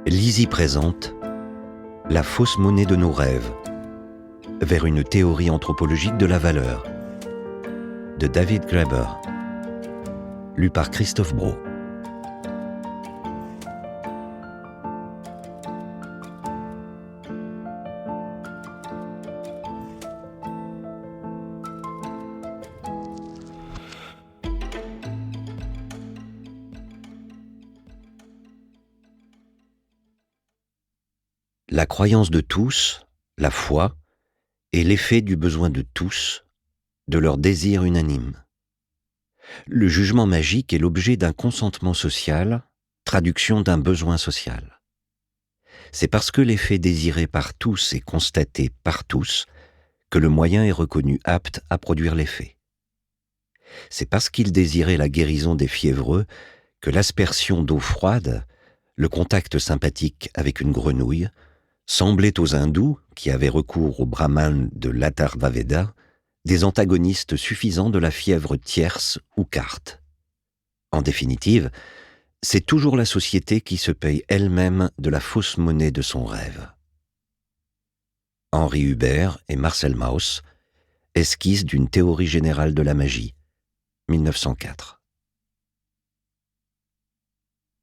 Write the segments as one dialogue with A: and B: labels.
A: Lizzie présente La fausse monnaie de nos rêves, vers une théorie anthropologique de la valeur, de David Graeber, lu par Christophe Brault. La croyance de tous, la foi, est l'effet du besoin de tous, de leur désir unanime. Le jugement magique est l'objet d'un consentement social, traduction d'un besoin social. C'est parce que l'effet désiré par tous est constaté par tous que le moyen est reconnu apte à produire l'effet. C'est parce qu'il désirait la guérison des fiévreux que l'aspersion d'eau froide, le contact sympathique avec une grenouille, semblaient aux hindous, qui avaient recours au brahman de l'Atharvaveda, des antagonistes suffisants de la fièvre tierce ou carte. En définitive, c'est toujours la société qui se paye elle-même de la fausse monnaie de son rêve. Henri Hubert et Marcel Mauss, Esquisse d'une théorie générale de la magie, 1904.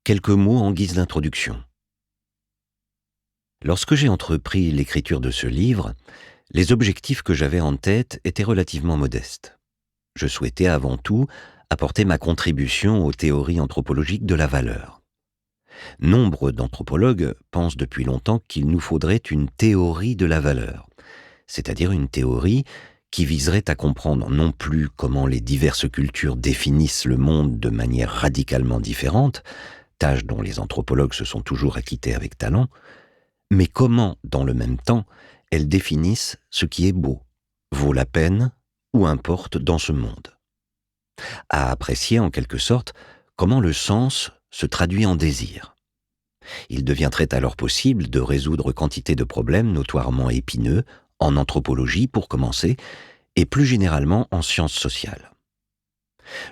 A: Quelques mots en guise d'introduction. Lorsque j'ai entrepris l'écriture de ce livre, les objectifs que j'avais en tête étaient relativement modestes. Je souhaitais avant tout apporter ma contribution aux théories anthropologiques de la valeur. Nombre d'anthropologues pensent depuis longtemps qu'il nous faudrait une théorie de la valeur, c'est-à-dire une théorie qui viserait à comprendre non plus comment les diverses cultures définissent le monde de manière radicalement différente, tâche dont les anthropologues se sont toujours acquittés avec talent, mais comment, dans le même temps, elles définissent ce qui est beau, vaut la peine ou importe dans ce monde. À apprécier, en quelque sorte, comment le sens se traduit en désir. Il deviendrait alors possible de résoudre quantité de problèmes notoirement épineux, en anthropologie pour commencer, et plus généralement en sciences sociales.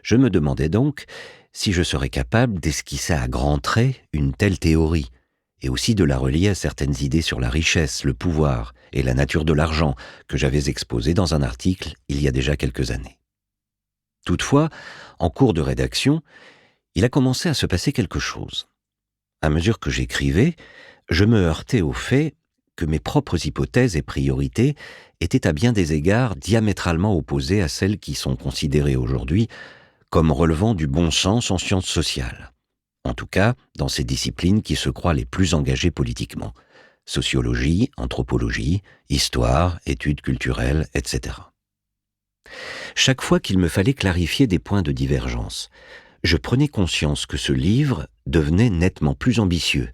A: Je me demandais donc si je serais capable d'esquisser à grands traits une telle théorie, et aussi de la relier à certaines idées sur la richesse, le pouvoir et la nature de l'argent que j'avais exposées dans un article il y a déjà quelques années. Toutefois, en cours de rédaction, il a commencé à se passer quelque chose. À mesure que j'écrivais, je me heurtais au fait que mes propres hypothèses et priorités étaient à bien des égards diamétralement opposées à celles qui sont considérées aujourd'hui comme relevant du bon sens en sciences sociales. En tout cas, dans ces disciplines qui se croient les plus engagées politiquement. Sociologie, anthropologie, histoire, études culturelles, etc. Chaque fois qu'il me fallait clarifier des points de divergence, je prenais conscience que ce livre devenait nettement plus ambitieux.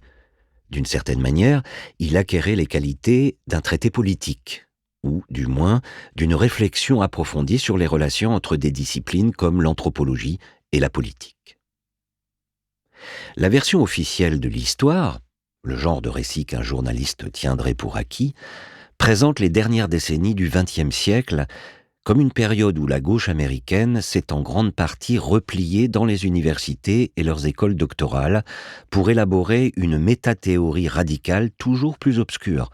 A: D'une certaine manière, il acquérait les qualités d'un traité politique, ou, du moins, d'une réflexion approfondie sur les relations entre des disciplines comme l'anthropologie et la politique. La version officielle de l'histoire, le genre de récit qu'un journaliste tiendrait pour acquis, présente les dernières décennies du XXe siècle comme une période où la gauche américaine s'est en grande partie repliée dans les universités et leurs écoles doctorales pour élaborer une métathéorie radicale toujours plus obscure,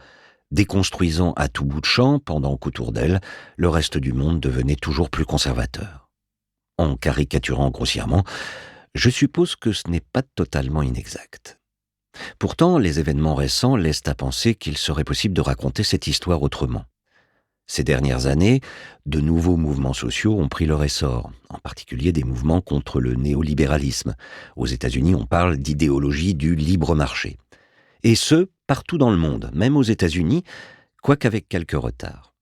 A: déconstruisant à tout bout de champ pendant qu'autour d'elle, le reste du monde devenait toujours plus conservateur. En caricaturant grossièrement, je suppose que ce n'est pas totalement inexact. Pourtant, les événements récents laissent à penser qu'il serait possible de raconter cette histoire autrement. Ces dernières années, de nouveaux mouvements sociaux ont pris leur essor, en particulier des mouvements contre le néolibéralisme. Aux États-Unis, on parle d'idéologie du libre marché. Et ce, partout dans le monde, même aux États-Unis, quoique avec quelques retards.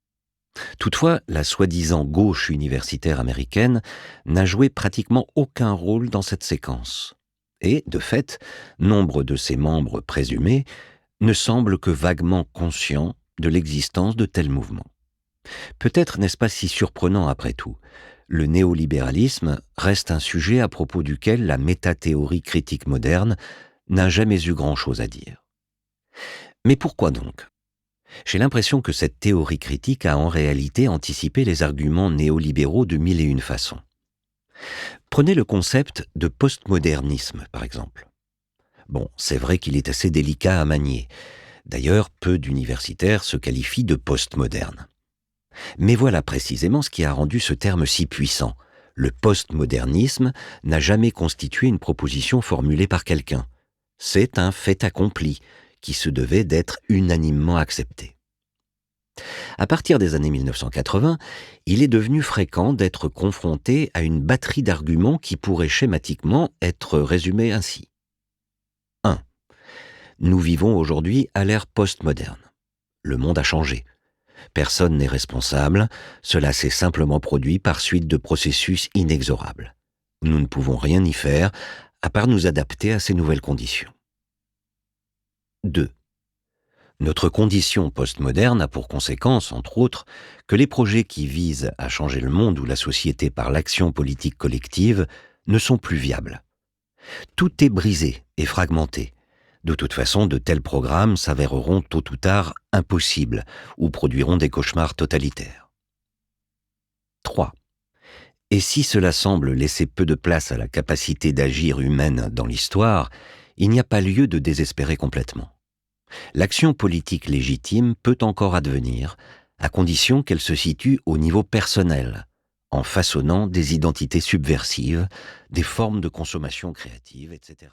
A: Toutefois, la soi-disant gauche universitaire américaine n'a joué pratiquement aucun rôle dans cette séquence. Et, de fait, nombre de ses membres présumés ne semblent que vaguement conscients de l'existence de tels mouvements. Peut-être n'est-ce pas si surprenant après tout. Le néolibéralisme reste un sujet à propos duquel la métathéorie critique moderne n'a jamais eu grand-chose à dire. Mais pourquoi donc ? J'ai l'impression que cette théorie critique a en réalité anticipé les arguments néolibéraux de mille et une façons. Prenez le concept de postmodernisme, par exemple. Bon, c'est vrai qu'il est assez délicat à manier. D'ailleurs, peu d'universitaires se qualifient de postmodernes. Mais voilà précisément ce qui a rendu ce terme si puissant. Le postmodernisme n'a jamais constitué une proposition formulée par quelqu'un. C'est un fait accompli qui se devait d'être unanimement accepté. À partir des années 1980, il est devenu fréquent d'être confronté à une batterie d'arguments qui pourraient schématiquement être résumés ainsi. 1. Nous vivons aujourd'hui à l'ère postmoderne. Le monde a changé. Personne n'est responsable, cela s'est simplement produit par suite de processus inexorables. Nous ne pouvons rien y faire, à part nous adapter à ces nouvelles conditions. 2. Notre condition postmoderne a pour conséquence, entre autres, que les projets qui visent à changer le monde ou la société par l'action politique collective ne sont plus viables. Tout est brisé et fragmenté. De toute façon, de tels programmes s'avéreront tôt ou tard impossibles ou produiront des cauchemars totalitaires. 3. Et si cela semble laisser peu de place à la capacité d'agir humaine dans l'histoire, il n'y a pas lieu de désespérer complètement. L'action politique légitime peut encore advenir, à condition qu'elle se situe au niveau personnel, en façonnant des identités subversives, des formes de consommation créative, etc.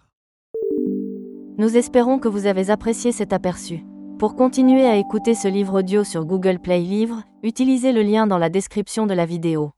B: Nous espérons que vous avez apprécié cet aperçu. Pour continuer à écouter ce livre audio sur Google Play Livres, utilisez le lien dans la description de la vidéo.